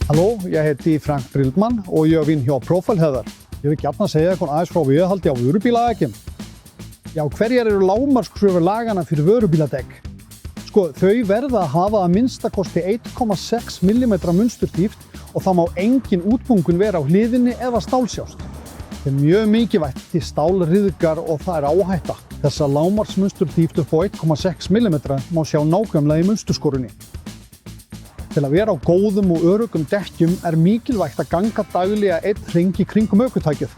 Halló, ég heiti Frank Brildmann og ég vinn hjá Profilheather. Ég vil gjarna segja ykkur aðeins frá viðhaldi á vörubíladekkjum. Já, hverjar eru lágmarkskröfur lagana fyrir vörubíladekk? Sko, þau verða að hafa að minnsta kosti 1,6 mm munsturþýft og það má engin útbungun vera á hliðinni eða stálsjást. Það er mjög mikilvægt því stál ryðgar og það er áhætta. Þessa lágmarksmunsturþýft upp á 1,6 mm má sjá nákvæmlega í munsturskorinni. Til að vera á góðum og öruggum dekkjum er mikilvægt að ganga daglega einn hring í kringum ökutækið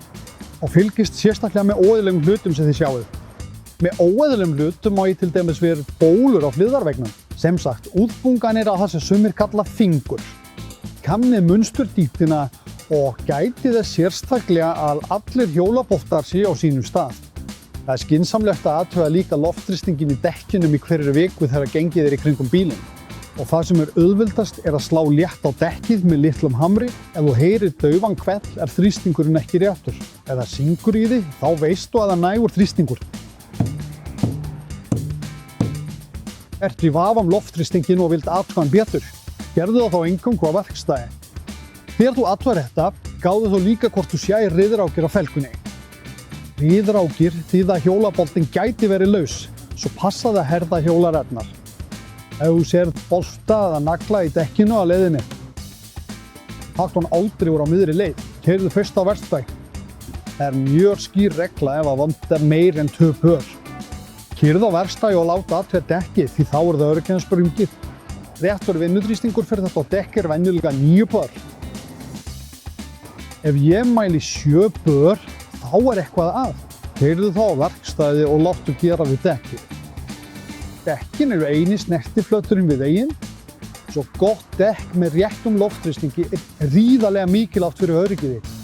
og fylgist sérstaklega með óeðlilegum hlutum sem þið sjáið. Með óeðlilegum hlutum má til dæmis vera bólur á hliðarveggnum, sem sagt útbunganir á það sem sumir kalla fingur. Kannið munsturþýftina og gætið þess sérstaklega að allir hjólabóltar séu á sínum stað. Það er skynsamlegt að athuga líka loftþrýstinginn í dekkjunum í hverri viku þegar gengið í kringum bílinn. Og það sem er auðveldast er að slá létt á dekkið með litlum hamri. Ef þú heyrir daufan hvell er þrýstingurinn ekki réttur. Ef það syngur í því, þá veistu að það nægur þrýstingur. Ertu í vafa um loftþrýstinginn og vilt athuga hann betur? Gerðu það þá eingöngu á verkstæði. Þegar þú athugar þetta, gáðu þú líka hvort þú sjái riðrákir á felgunni. Riðrákir þýða að hjólaboltinn gæti verið laus, svo passaðu að herða hjólarærnar. Ef þú sérð bolta eða nagla í dekkinu á leiðinni, taktu hann aldrei úr á miðri leið. Keyrðu fyrst á verkstæði. Það er mjög skýr regla ef að vantar meir en 2 pör. Keyrðu á verkstæði og láta athuga dekkið því þá er það öryggisspurning. Réttur vinnuþrýstingur fyrir þetta dekk er venjulega 9 pör. Ef ég mæli 7 pör, þá er eitthvað að. Keyrðu þá á verkstæði og láttu gera við dekkið. Dekkin eru eini snertiflöturinn við veginn, svo gott dekk með réttum loftþrýstingi er gríðarlega mikilvægt fyrir öryggið þitt.